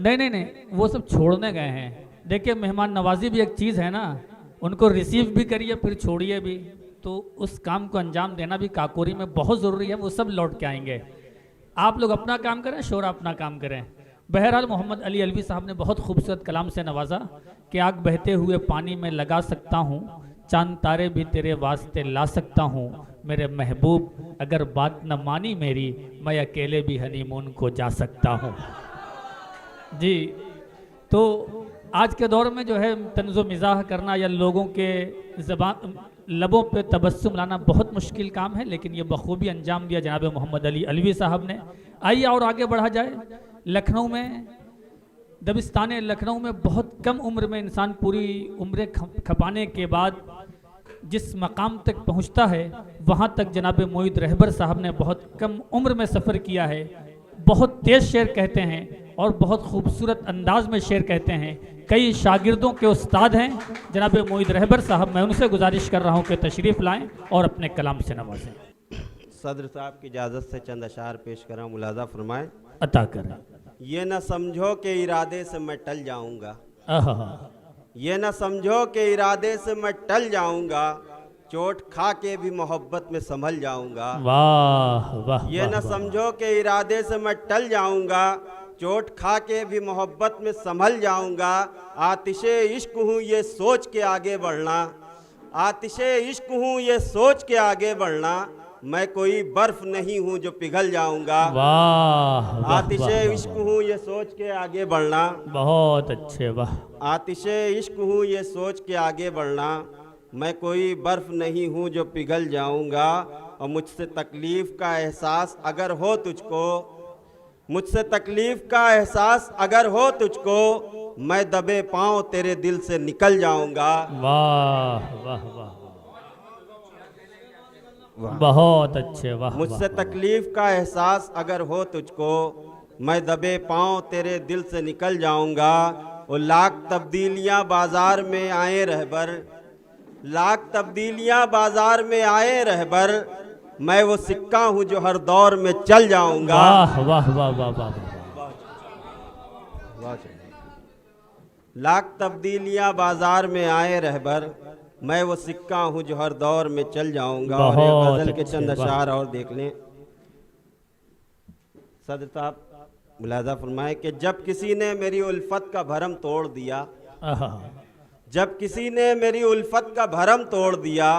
नहीं नहीं नहीं, वो सब छोड़ने गए हैं। देखिए मेहमान नवाजी भी एक चीज़ है ना, उनको रिसीव भी करिए फिर छोड़िए भी, तो उस काम को अंजाम देना भी काकोरी में बहुत ज़रूरी है। वो सब लौट के आएंगे। आप लोग अपना काम करें, शोरा अपना काम करें। बहरहाल मोहम्मद अली अलवी साहब ने बहुत खूबसूरत कलाम से नवाजा कि आग बहते हुए पानी में लगा सकता हूँ, चांद तारे भी तेरे वास्ते ला सकता हूँ, मेरे महबूब अगर बात न मानी मेरी, मैं अकेले भी हनीमून को जा सकता हूँ। जी, तो आज के दौर में जो है तंज़ो मिज़ाह करना या लोगों के ज़बान लबों पे तबस्सुम लाना बहुत मुश्किल काम है, लेकिन ये बखूबी अंजाम दिया जनाब मोहम्मद अली अलवी साहब ने। आइए और आगे बढ़ा जाए। लखनऊ में, दबिस्तान लखनऊ में बहुत कम उम्र में इंसान पूरी उम्र खपाने के बाद जिस मकाम तक पहुंचता है, वहां तक जनाब मोईद रहबर साहब ने बहुत कम उम्र में सफ़र किया है। बहुत तेज़ शेर कहते हैं और बहुत खूबसूरत अंदाज में शेर कहते हैं। कई शागिर्दों के उस्ताद हैं जनाब मोईद रहबर साहब। मैं उनसे गुजारिश कर रहा हूं कि तशरीफ़ लाएं और अपने कलाम से नवाजें। सदर साहब की इजाज़त से चंद अशार पेश करा, मुलाजा फरमाएं। अता करें। ये न समझो कि इरादे से मैं टल जाऊंगा, आहा, ये न समझो कि इरादे से मैं टल जाऊंगा, चोट खा के भी मोहब्बत में संभल जाऊंगा। वाह वाह। ये न समझो कि इरादे से मैं टल जाऊंगा, चोट खा के भी मोहब्बत में संभल जाऊंगा। आतिशे इश्क हूँ ये सोच के आगे बढ़ना, आतिशे इश्क हूँ ये सोच के आगे बढ़ना, मैं कोई बर्फ नहीं हूँ जो पिघल जाऊंगा। वाह, आतिशे इश्क हूँ ये सोच के आगे बढ़ना, बहुत अच्छे, वाह। आतिशे इश्क हूँ ये सोच के आगे बढ़ना, मैं कोई बर्फ नहीं हूँ जो पिघल जाऊंगा। और मुझसे तकलीफ़ का एहसास अगर हो तुझको, मुझसे तकलीफ़ का एहसास अगर हो तुझको, मैं दबे पाँव तेरे दिल से निकल जाऊंगा। वाह वाह वाह, बहुत अच्छे, वाह। मुझसे तकलीफ़ का एहसास अगर हो तुझको, मैं दबे पाँव तेरे दिल से निकल जाऊंगा। और लाख तब्दीलियाँ बाज़ार में आए रहबर, लाख तब्दीलियाँ बाज़ार में आए रहबर, मैं वो सिक्का हूँ जो हर दौर में चल जाऊंगा। वाह वाह वाह वाह वाह, लाख तब्दीलियाँ बाज़ार में आए रहबर, मैं वो सिक्का हूँ जो हर दौर में चल जाऊंगा। और एक गज़ल के चंद अशार और देख लें। सदर साहब मुलाजा फरमाए कि जब किसी ने मेरी उल्फत का भरम तोड़ दिया, जब किसी ने मेरी उल्फत का भरम तोड़ दिया,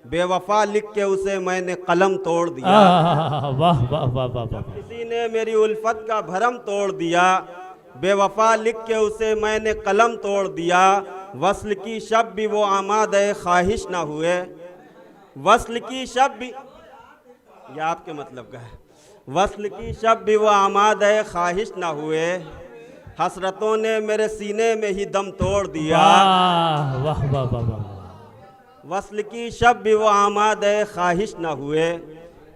बेवफा लिख के उसे मैंने कलम तोड़ दिया। वाह वाह वाह वाह। किसी ने मेरी उल्फत का भरम तोड़ दिया, बेवफा लिख के उसे मैंने कलम तोड़ दिया। वस्ल की शब भी वो आमादे ख्वाहिश ना हुए, वस्ल की शब भी, ये आपके मतलब का है, वस्ल की शब भी वो आमादे ख्वाहिश ना हुए, हसरतों ने मेरे सीने में ही दम तोड़ दिया। वाह वाह वाह वाह। वस्ल की शब भी वो आमादे ख्वाहिश न हुए,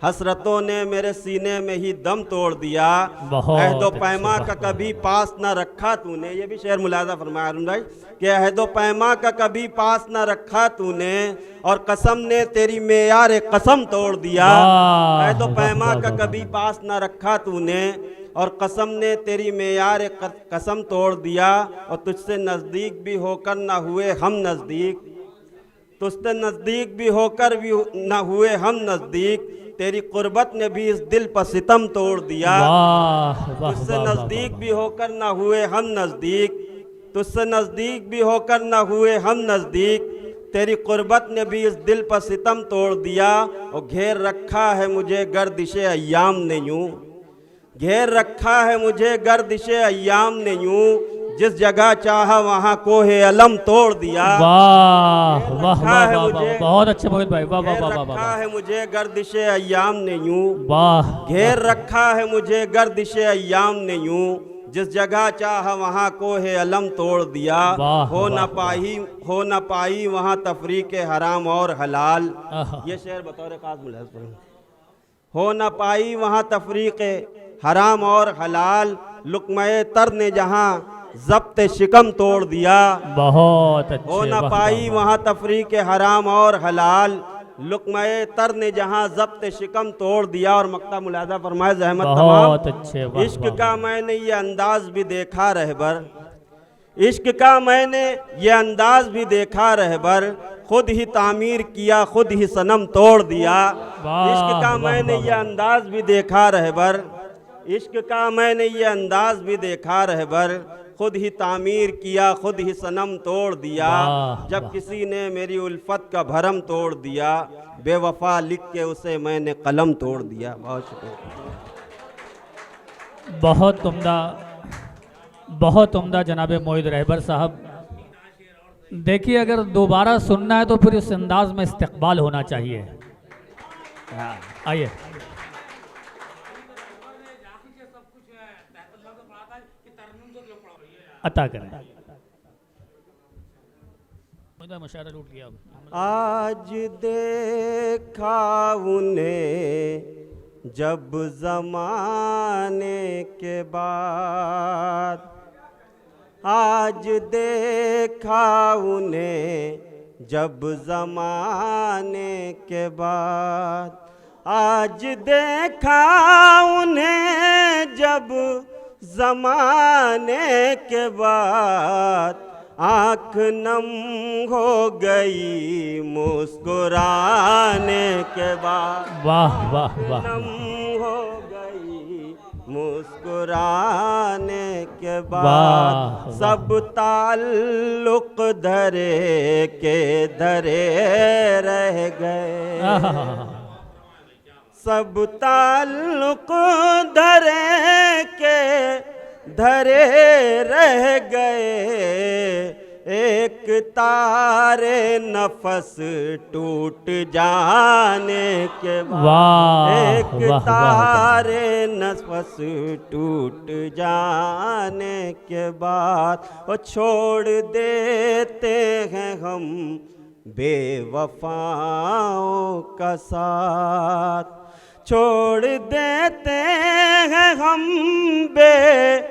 हसरतों ने मेरे सीने में ही दम तोड़ दिया। अहदो पैमा का कभी पास न रखा तूने, ये भी शेर मुलाजा फरमाया अरुण भाई कि अहदो पैमा का कभी पास न रखा तूने, और कसम ने तेरी मेयार कसम तोड़ दिया। अहदो पैमा का कभी पास न रखा तूने, और कसम ने तेरी मेयार कसम तोड़ दिया। और तुझसे नज़दीक भी होकर न हुए हम नज़दीक, तुझसे नज़दीक भी होकर भी न हुए हम नज़दीक, तेरी कुर्बत ने भी इस दिल पर सितम तोड़ दिया। तुझसे नज़दीक भी होकर न हुए हम नज़दीक, तुझसे नज़दीक भी होकर न हुए हम नज़दीक, तेरी कुर्बत ने भी इस दिल पर सितम तोड़ दिया। और घेर रखा है मुझे गर्दिशे अय्याम ने यूं, घेर रखा है मुझे गर्दिशे अय्याम ने यूं, जिस जगह चाहा वहाँ कोहे अलम तोड़ दिया। वाह वाह वाह वाह, बहुत अच्छे मोहित भाई, वाह वाह वाह वाह। रखा है मुझे गर्दिशे अय्याम ने यूं, वाह। घेर रखा है मुझे गर्दिशे अय्याम ने यूं, जिस जगह चाहा वहाँ कोहे अलम तोड़ दिया। हो न पाई वहाँ तफरीके हराम और हलाल, ये शेर बतौर खास मुलाज़, हो न पाई वहाँ तफरीके हराम और हलाल, लुक़्मे तर ने जहाँ ज़ब्त शिकम तोड़ दिया। बहुत अच्छे। हो न पाई वहाँ तफरीक हराम और हलाल, लुकमाए तर ने जहां जब्त शिकम तोड़ दिया। और मक्ता मुलादा फरमाए जहमत बहुत तमाम। अच्छे, वाह, इश्क वाह, का वाह। मैंने ये अंदाज भी देखा रहबर, इश्क का मैंने ये अंदाज भी देखा रहबर, खुद ही तामीर किया खुद ही सनम तोड़ दिया। वाह, इश्क का वाह, मैंने वाह, ये वाह। अंदाज भी देखा रहबर, इश्क का मैंने ये अंदाज भी देखा रहबर, खुद ही तामीर किया खुद ही सनम तोड़ दिया। वाह, जब वाह। किसी ने मेरी उल्फत का भरम तोड़ दिया, बेवफा लिख के उसे मैंने कलम तोड़ दिया। बहुत शुक्रिया। बहुत उम्दा जनाब मोहिद रहबर साहब। देखिए, अगर दोबारा सुनना है तो फिर इस अंदाज में इस्तकबाल होना चाहिए। आइए। अता करें। मुशायरा लूट लिया। आज देखा उन्हें जब जमाने के बाद, आज देखा उन्हें जब जमाने के बाद, आज देखा उन्हें जब जमाने के बाद, आँख नम हो गई मुस्कुराने के बाद। वाह वाह वाह। नम हो गई मुस्कुराने के बाद, सब ताल्लुक धरे के धरे रह गए, सब ताल्लुक धरे के धरे रह गए। एक तारे नफस टूट जाने के बाद, एक तारे नफस टूट जाने के बाद, वो छोड़ देते हैं हम बेवफाओं का साथ, छोड़ देते हैं हम बेवफाओं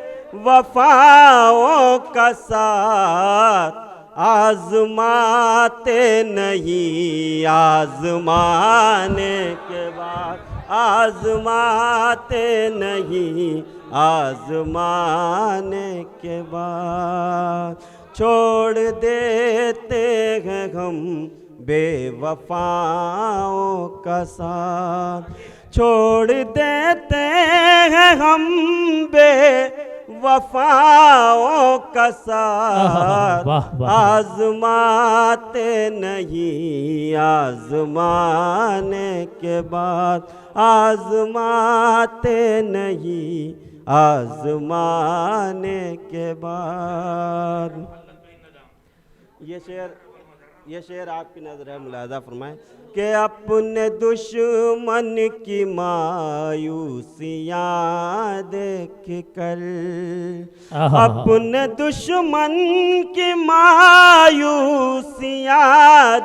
का साथ, आजमाते नहीं आजमाने के बाद, आजमाते नहीं आजमाने के बाद, छोड़ देते हैं हम बेवफाओं का साथ, छोड़ देते हैं हम बेवफाओं का साथ, आजमाते नहीं आजमाने के बाद, आजमाते नहीं आजमाने के बाद। ये शेर आपकी नजर है, मुलाजा फरमाएं कि अपने दुश्मन की मायूसियाँ देख कर, अपने दुश्मन की मायूसियाँ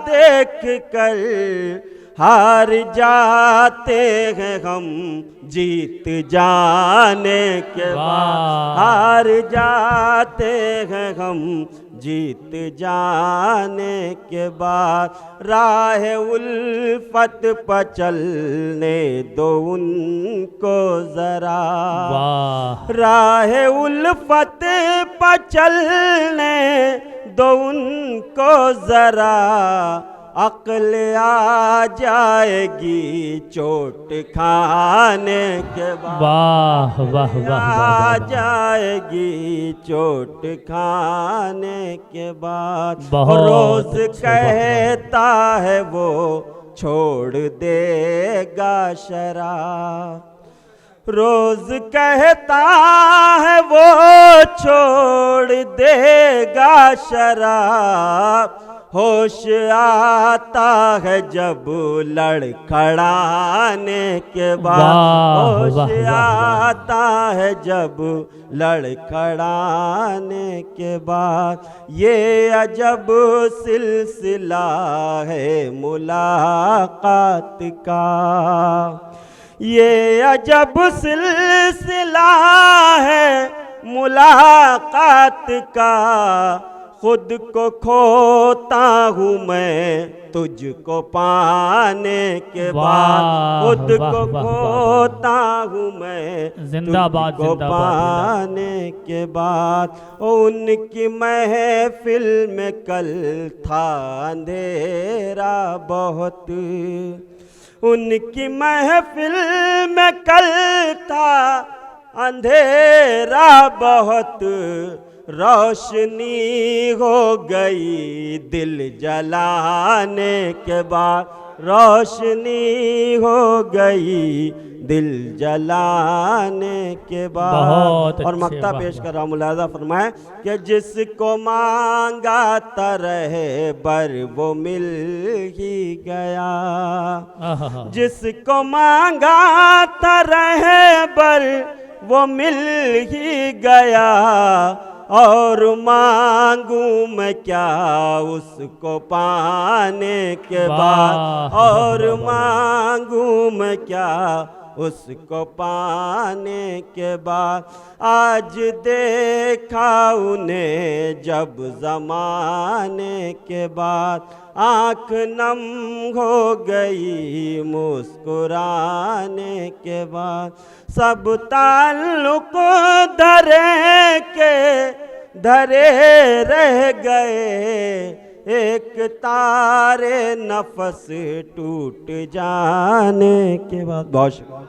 देख कर, हार जाते हैं हम जीत जाने के बाद, हार जाते हैं हम जीत जाने के बाद, राह उल्फत पर चलने दो उनको जरा, राह उल्फत पर चलने दो उनको जरा, अक्ल आ जाएगी चोट खाने के बाद, वाह वाह वाह, आ जाएगी चोट खाने के बाद, रोज कहता है वो छोड़ देगा शराब, रोज कहता है वो छोड़ देगा शराब, होश आता है जब लड़खड़ाने के बाद, होश आता है जब लड़खड़ाने के बाद, ये अजब सिलसिला है मुलाकात का, ये अजब सिलसिला है मुलाकात का, खुद को खोता हूँ मैं तुझको पाने के बाद, खुद को खोता हूँ मैं जिंदाबाद तुझको पाने के बाद। उनकी महफिल में कल था अंधेरा बहुत, उनकी महफिल में कल था अंधेरा बहुत, रोशनी हो गई दिल जलाने के बाद, रोशनी हो गई दिल जलाने के बाद। और मक्ता पेश कर रहा, मुलाजा फरमाए कि जिसको मांगा तरह बर वो मिल ही गया, जिसको मांगा तरह बर वो मिल ही गया, और मांगू मैं क्या उसको पाने के बाद, और मांगू मैं क्या उसको पाने के बाद। आज देखा उन्हें जब ज़माने के बाद, आँख नम हो गई मुस्कुराने के बाद। सब ताल्लुक धरे के धरे रह गए, एक तारे नफस टूट जाने के बाद। बहुत शुक्रिया।